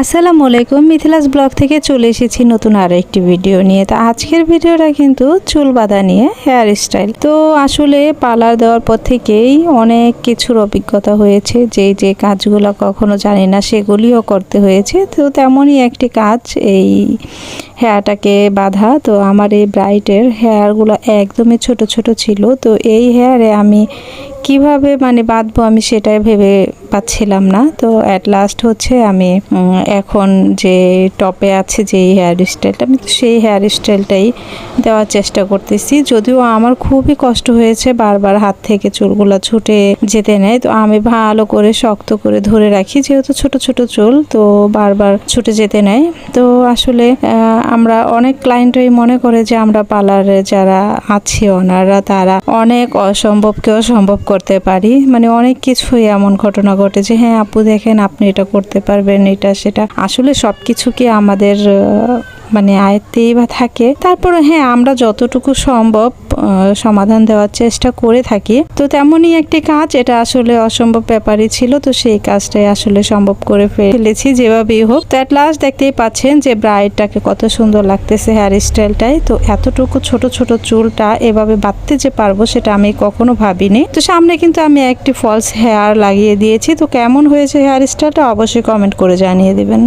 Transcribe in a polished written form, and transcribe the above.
আসসালামু আলাইকুম, মিথিলাস ব্লগ থেকে চলে এসেছি নতুন আরো একটি ভিডিও নিয়ে। তো আজকের ভিডিওটা কিন্তু চুল বাঁধা নিয়ে, হেয়ার স্টাইল। তো আসলে পার্লার দেওয়ার পর থেকেই অনেক কিছুর অভিজ্ঞতা হয়েছে, যে কাজগুলো কখনো জানি না সেগুলিও করতে হয়েছে। তো তেমনই একটি কাজ এই হেয়ারটাকে বাঁধা। তো আমার এই ব্রাইডের হেয়ারগুলো একদমই ছোট ছোট ছিল। তো এই হেয়ারে আমি কিভাবে বাঁধবো আমি সেটাই ভেবে পাচ্ছিলাম না। তো অ্যাট লাস্ট হচ্ছে আমি এখন যে টপে আছে যে হেয়ার স্টাইলটা, আমি সেই হেয়ার স্টাইলটাই দেওয়ার চেষ্টা করতেছি। যদিও আমার খুবই কষ্ট হয়েছে, বারবার হাত থেকে চুলগুলো ছুটে যেতে নেয়। তো আমি ভালো করে শক্ত করে ধরে রাখি, যেহেতু ছোট ছোট চুল, তো বারবার ছুটে যেতে নেয়। তো আসলে আমরা অনেক ক্লায়েন্টই মনে করে যে আমরা পার্লারে যারা আছি ওনারা, তারা অনেক অসম্ভবকে অসম্ভব করতে পারি। অনেক কিছুই এমন ঘটনা ঘটে যে হ্যাঁ আপু দেখেন আপনি এটা করতে পারবেন, এটা সেটা। আসলে সবকিছু কি আমাদের আয়ত্তেই বা থাকে? তারপরে হ্যাঁ, আমরা যতটুকু সম্ভব সমাধান দেওয়ার চেষ্টা করে থাকি। তো তেমনই একটি কাজ, এটা আসলে অসম্ভব ব্যাপারই ছিল। তো সেই কাজটাই আসলে সম্ভব করে ফেলেছি যেভাবেই হোক। তো অ্যাট লাস্ট দেখতেই পাচ্ছেন যে ব্রাইডটাকে কত সুন্দর লাগতেছে হেয়ার স্টাইলটাই। তো এতটুকু ছোট ছোট চুলটা এভাবে বাঁধতে যে পারবো সেটা আমি কখনো ভাবিনি। তো সামনে কিন্তু আমি একটি ফলস হেয়ার লাগিয়ে দিয়েছি। তো কেমন হয়েছে হেয়ার স্টাইলটা অবশ্যই কমেন্ট করে জানিয়ে দিবেন।